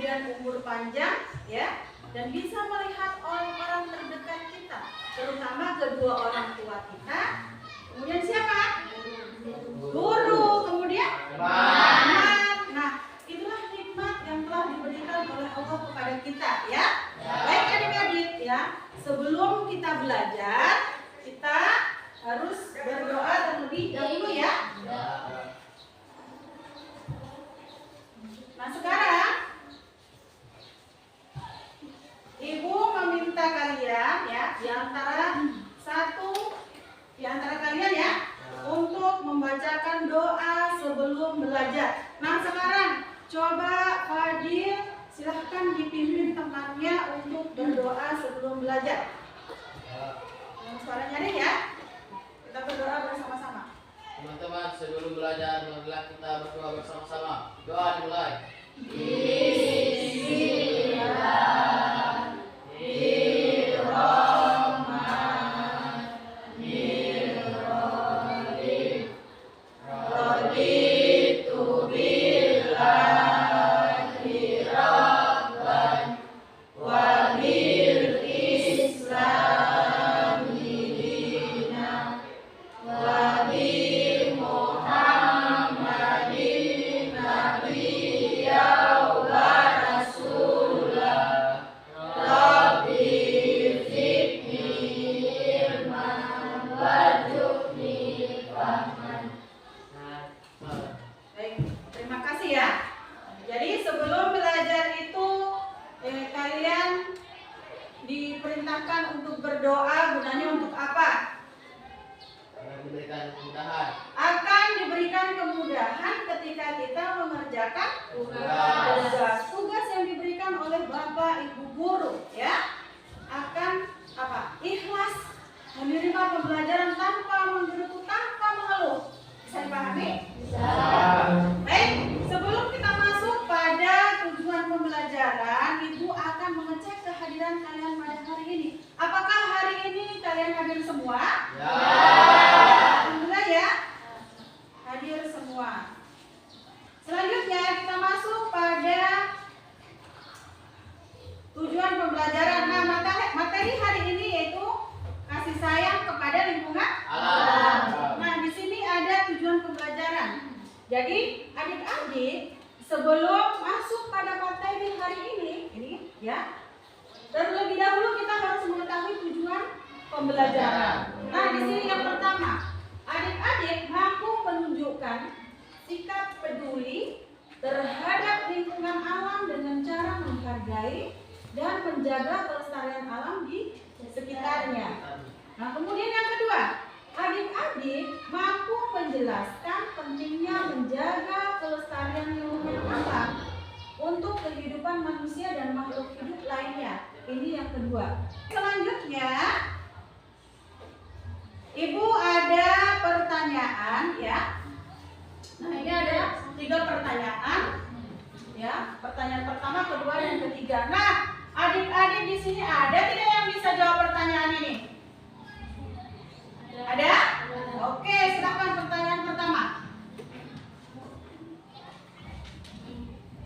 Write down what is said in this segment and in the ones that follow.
kemudian umur panjang, ya, dan bisa melihat orang terdekat kita, terutama kedua orang tua kita. Kemudian siapa? Guru. Kemudian teman. Nah, itulah nikmat yang telah diberikan oleh Allah kepada kita, ya. Baik adik-adik, ya. Sebelum kita belajar, kita harus berdoa terlebih dahulu, ya. Nah, sekarang Ibu meminta kalian, ya, di antara kalian, ya, untuk membacakan doa sebelum belajar. Nah, sekarang coba Fadil silahkan dipimpin temannya untuk berdoa sebelum belajar. Suaranya deh, ya. Kita berdoa bersama-sama. Teman-teman, sebelum belajar, marilah kita berdoa bersama-sama. Doa dimulai. Tugas yang diberikan oleh Bapak Ibu guru, ya, akan ikhlas menerima pembelajaran tanpa menggerutu, tanpa mengeluh. Bisa dipahami? Bisa. Baik, sebelum kita masuk pada tujuan pembelajaran, Ibu akan mengecek kehadiran kalian pada hari ini. Apakah hari ini kalian hadir semua? Ya. Alhamdulillah, ya. Hadir semua. Selanjutnya kita masuk pada tujuan pembelajaran. Nah, materi hari ini yaitu kasih sayang kepada lingkungan alam. Nah, di sini ada tujuan pembelajaran. Jadi, adik-adik, sebelum masuk pada materi hari ini, ya, terlebih dahulu kita harus mengetahui tujuan pembelajaran. Nah, di sini yang pertama, adik-adik mampu menunjukkan sikap peduli terhadap lingkungan alam dengan cara menghargai dan menjaga kelestarian alam di sekitarnya. Nah, kemudian yang kedua, adik-adik mampu menjelaskan pentingnya menjaga kelestarian lingkungan alam untuk kehidupan manusia dan makhluk hidup lainnya. Ini yang kedua. Selanjutnya, Ibu ada pertanyaan, ya. Nah, ini ada 3 pertanyaan, ya. Pertanyaan pertama, kedua, dan ketiga. Nah, adik-adik di sini ada tidak yang bisa jawab pertanyaan ini? Ada? Oke, silakan pertanyaan pertama.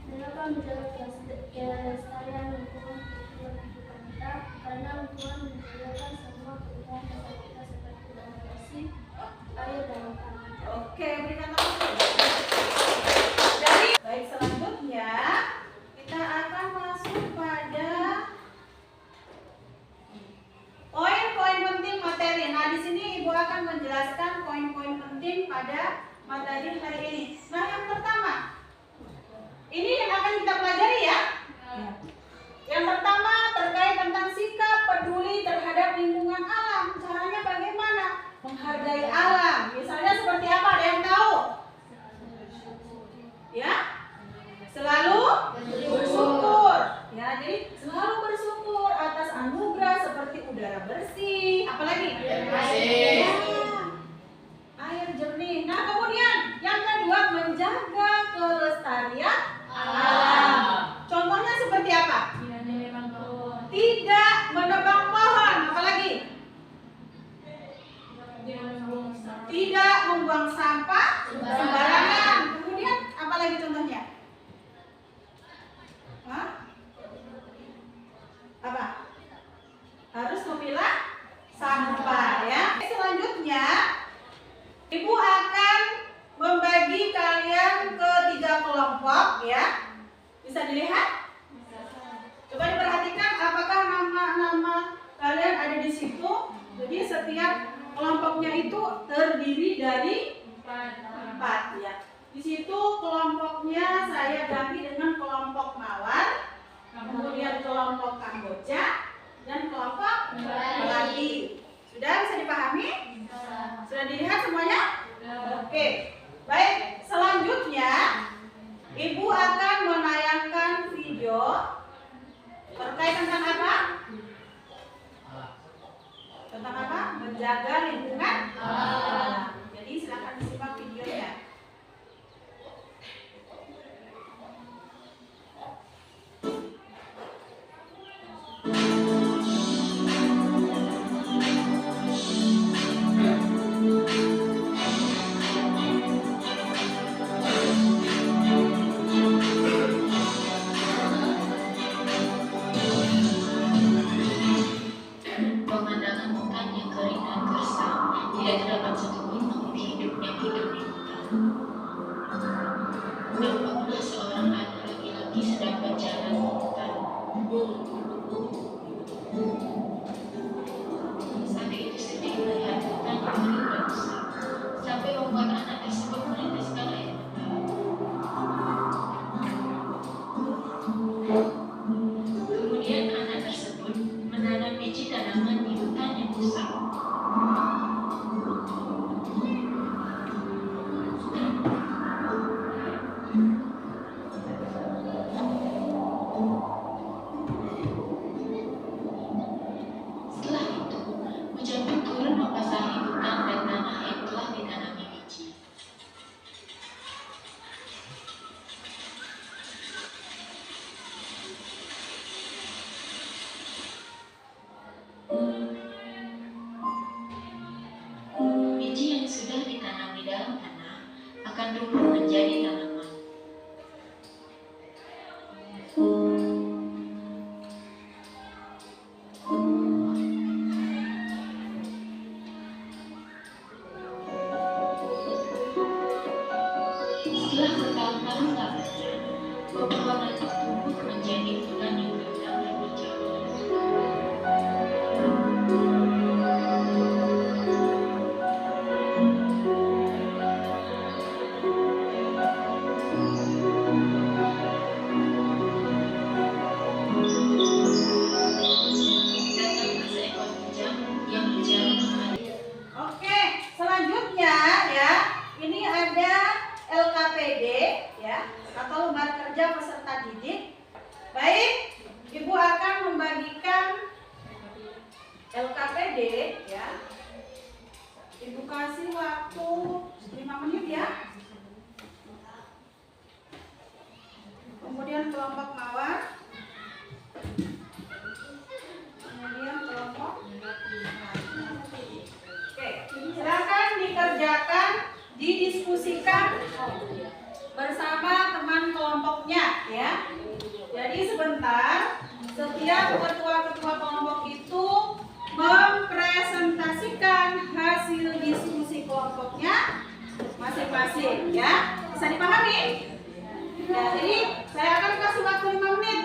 Kenapa menjaga kelestarian lingkungan kehidupan kita? Karena lingkungan menjaga semua kebutuhan dasar kita seperti demokrasi, air, dan makanan. Oke, berikan tepuk tangan. Jadi, baik, selanjutnya kita akan masuk pada poin-poin penting materi. Nah, di sini Ibu akan menjelaskan poin-poin penting pada ya. Bisa dilihat? Coba diperhatikan apakah nama-nama kalian ada di situ. Jadi setiap kelompoknya itu terdiri dari 4 ya. Di situ kelompoknya saya ganti dengan kelompok Mawar, kemudian kelompok Kamboja, dan kelompok Melayu. Sudah bisa dipahami? Sudah dilihat semuanya? Oke. Baik, selanjutnya Ibu akan menayangkan video terkait tentang apa? Tentang apa? Menjaga lingkungan alam. Jadi silakan disimak videonya. Pemandangan hutan yang kering dan gersang tidak terdapat satupun makhluk hidup yang hidup di hutan. Nampaklah seorang anak laki-laki sedang berjalan di hutan. Saat itu sedih melihat hutan yang kering dan besar, sampai membuat anak tersebut meneteskan air mata. Kemudian anak tersebut menanam biji tanaman di hutan yang besar. Setelah itu, hujan pun turun membasahi hutan dan tanah yang telah ditanami biji. Biji yang sudah ditanam di dalam tanah akan tumbuh menjadi tanaman. Setelah bertahun-tahun lamanya, pepohonan itu tumbuh menjadi hutan yang rindang dan hijau. Datanglah seekor kujang yang berjalan mengalir. Oke, selanjutnya ya, ini ada LKPD ya, atau lembar kerja peserta didik. Baik, Ibu akan membagikan LKPD ya. Ibu kasih waktu 5 menit ya. Kemudian kelompok Mawar. Kemudian kelompok. Oke, silakan dikerjakan, didiskusikan bersama teman kelompoknya ya. Jadi sebentar, setiap ketua-ketua kelompok itu mempresentasikan hasil diskusi kelompoknya masing-masing ya. Bisa dipahami? Ya, jadi saya akan kasih waktu 5 menit.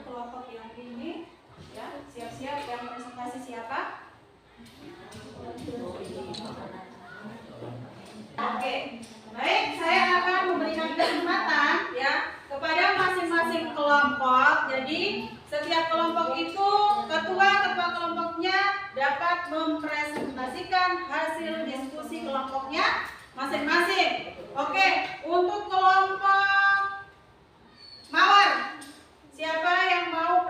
Kelompok yang ini ya, siap-siap yang presentasi siapa? Oke, baik, saya akan memberikan kesempatan ya kepada masing-masing kelompok. Jadi setiap kelompok itu ketua kelompoknya dapat mempresentasikan hasil diskusi kelompoknya masing-masing. Oke, untuk kelompok Mawar, siapa yang mau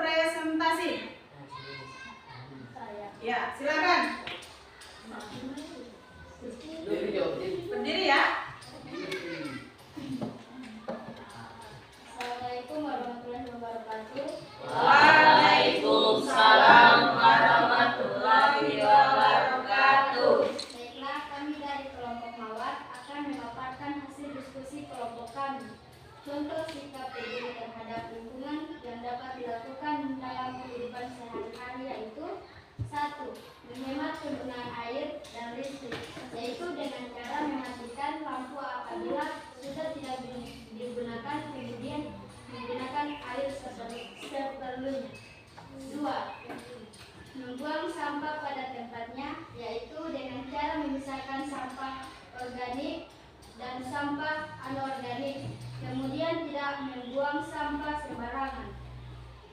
sembarangan.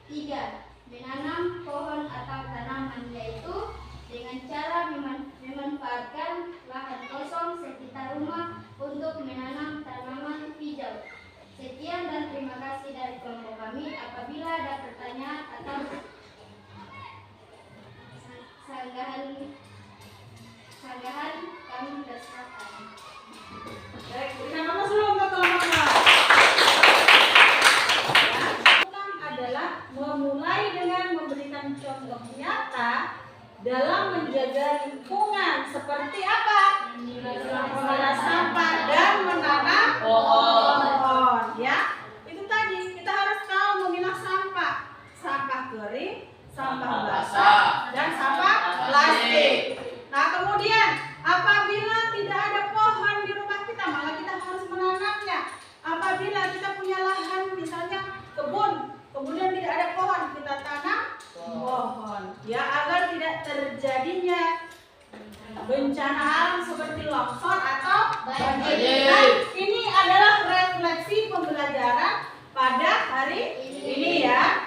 3. Menanam pohon atau tanaman, yaitu dengan cara memanfaatkan lahan kosong sekitar rumah untuk menanam tanaman hijau. Sekian dan terima kasih dari kelompok kami. Apabila ada pertanyaan atau sanggahan kami persilakan. Baik, berikan nama dulu untuk kelompoknya. Adalah memulai dengan memberikan contoh nyata dalam menjaga lingkungan seperti apa? Memilah sampah dan menanam pohon. Ya, itu tadi kita harus tahu memilah sampah, sampah kering, sampah basah, dan sampah plastik. Nah, kemudian apabila tidak ada pohon di rumah kita, maka kita harus menanamnya. Apabila kita punya lahan, misalnya kebun, kemudian tidak ada pohon, kita tanam pohon, ya, agar tidak terjadinya bencana alam seperti longsor atau banjir. Nah, ini adalah refleksi pembelajaran pada hari ini ya.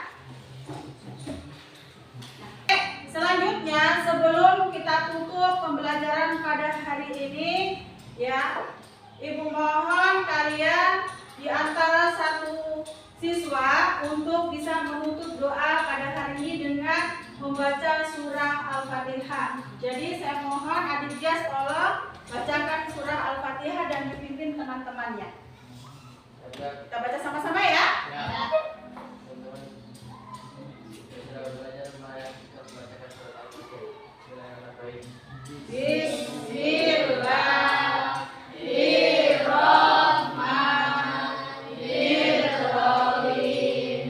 Selanjutnya, sebelum kita tutup pembelajaran pada hari ini, ya, Ibu mohon kalian di antara satu siswa untuk bisa menutup doa pada hari ini dengan membaca surah Al-Fatihah. Jadi saya mohon adik Jas tolong bacakan surah Al-Fatihah dan dipimpin teman-temannya. Kita baca sama-sama ya. Bismillahirrahmanirrahim.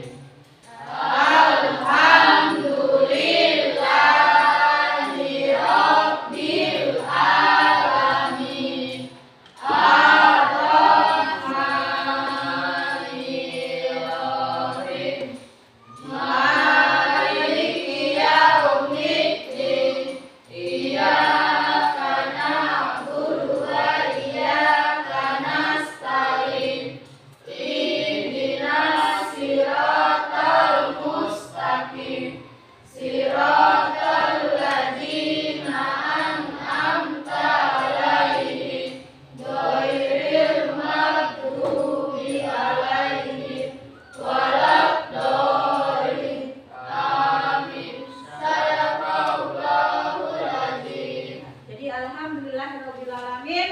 Alhamdulillahirabbil alamin. Ar-Rahmanirrahim. Maliki yaumiddin. Iyyaka na'budu wa iyyaka nasta'in. Ihdinas siratal mustaqim. Siratal ladzina an'amta 'alaihim ghairil maghdubi 'alaihim waladdallin. Amin. Sadaqallahul adzim. Jadi alhamdulillahirabbil alamin,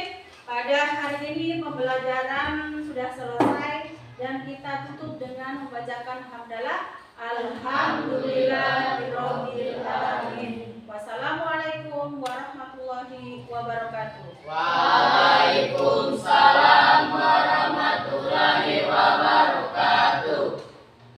pada hari ini pembelajaran sudah selesai dan kita tutup dengan membacakan hamdalah alhamdulillahirabbil alamin. Wassalamualaikum warahmatullahi wabarakatuh. Waalaikumsalam warahmatullahi wabarakatuh.